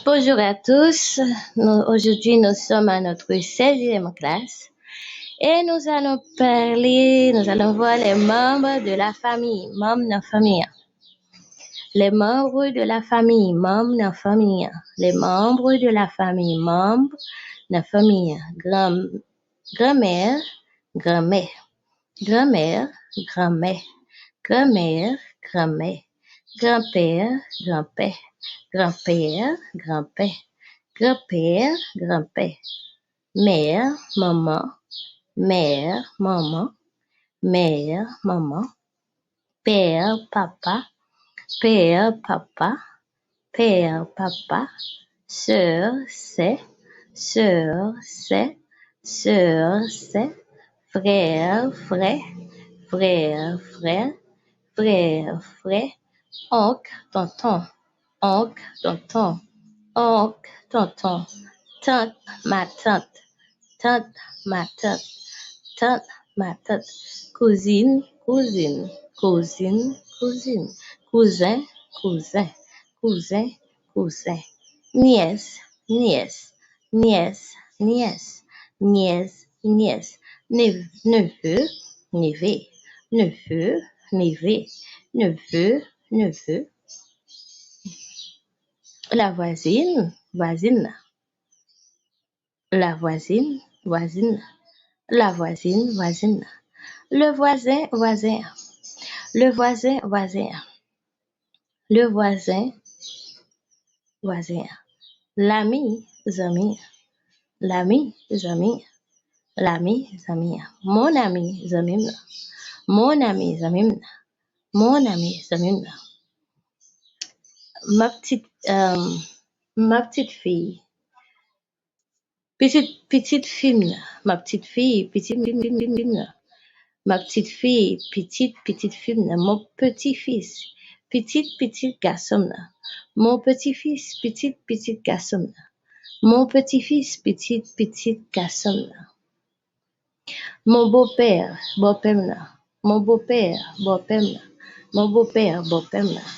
Bonjour à tous. Aujourd'hui, nous sommes à notre 16e classe et nous allons voir les membres de la famille, membres de la famille. Les membres de la famille, membres de la famille. Les membres de la famille, membres de la famille. Grand-mère, grand-mère. Grand-mère, grand-mère. Grand-mère, grand-mère. Grand-père, grand-père. Grand-père, grand-père. Grand-père, grand-père. Mère, maman. Mère, maman. Mère, maman. Père, papa. Père, papa. Père, papa. Sœur, c'est. Sœur, c'est. Sœur, c'est. Frère, frère. Frère, frère. Frère, frère. Oncle, tonton. Oncle, tonton. Oncle, tonton. Tante, ma tante. Tante, ma tante. Tante, ma tante. Cousine, cousine. Cousine, cousine. Cousin, cousin. Cousin, cousin. Nièce, nièce. Nièce, nièce. Nièce, nièce. Neveu, neveu. Neveu, neveu. Neveu, neveu. La voisine, voisine. La voisine, voisine. La voisine, voisine. Le voisin, voisin. Le voisin, voisin. Le voisin, voisin. L'ami, ami. L'ami, ami. L'ami, ami. Mon ami, ami. Mon ami, ami. Mon ami, ami. Ma petite fille. Petite fille, ma petite fille, petite fille, ma petite fille, petite fille, mon petit-fils, petit garçon, mon petit-fils, petit garçon, mon petit-fils, petit garçon, mon beau-père, beau-père, mon beau-père, beau-père, mon beau-père, beau-père.